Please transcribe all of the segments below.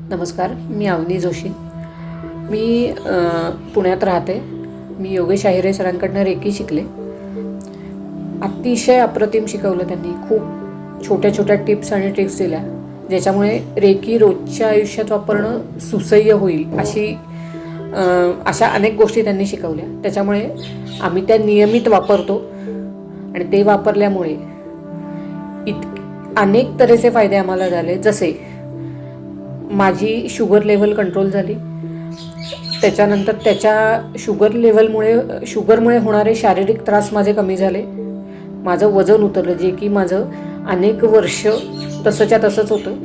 नमस्कार, मी अवनी जोशी. मी पुण्यात राहते. मी योगेश आहिरे सरांकडनं रेकी शिकले. अतिशय अप्रतिम शिकवलं त्यांनी. खूप छोट्या छोट्या टिप्स आणि ट्रिक्स दिल्या, ज्याच्यामुळे रेकी रोजच्या आयुष्यात वापरणं सुसह्य होईल अशा अनेक गोष्टी त्यांनी शिकवल्या. त्याच्यामुळे आम्ही त्या नियमित वापरतो आणि ते वापरल्यामुळे अनेक तऱ्हेचे फायदे आम्हाला झाले. जसे माझी शुगर लेवल कंट्रोल झाली. त्याच्यानंतर शुगरमुळे होणारे शारीरिक त्रास माझे कमी झाले. माझं वजन उतरलं, जे की माझं अनेक वर्ष तसंच्या तसंच होतं.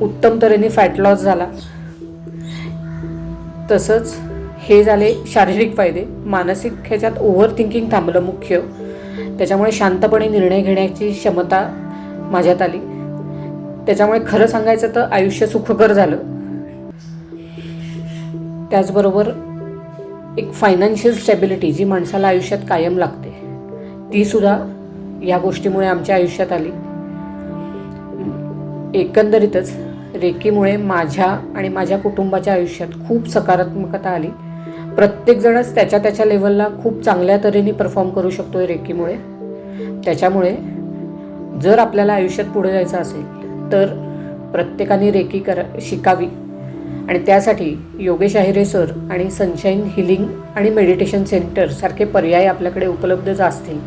उत्तम तऱ्हेने फॅट लॉस झाला. तसंच हे झाले शारीरिक फायदे. मानसिक ह्याच्यात ओव्हर थिंकिंग थांबलं मुख्य. त्याच्यामुळे शांतपणे निर्णय घेण्याची क्षमता माझ्यात आली. त्याच्यामुळे खरं सांगायचं तर आयुष्य सुखकर झालं. त्याचबरोबर एक फायनान्शियल स्टॅबिलिटी जी माणसाला आयुष्यात कायम लागते, तीसुद्धा या गोष्टीमुळे आमच्या आयुष्यात आली. एकंदरीतच रेकीमुळे माझ्या आणि माझ्या कुटुंबाच्या आयुष्यात खूप सकारात्मकता आली. प्रत्येकजणच त्याच्या लेवलला खूप चांगल्या तऱ्हेने परफॉर्म करू शकतो आहे रेकीमुळे. त्याच्यामुळे जर आपल्याला आयुष्यात पुढे जायचं असेल तर प्रत्येकाने रेकी शिकावी. आणि त्यासाठी योगेश आहिरे सर आणि सनशाईन हिलिंग आणि मेडिटेशन सेंटर सारखे पर्याय आपल्याकडे उपलब्ध असतील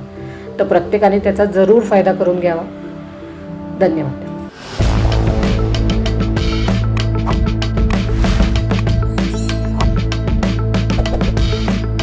तर प्रत्येकाने त्याचा जरूर फायदा करून घ्यावा. धन्यवाद.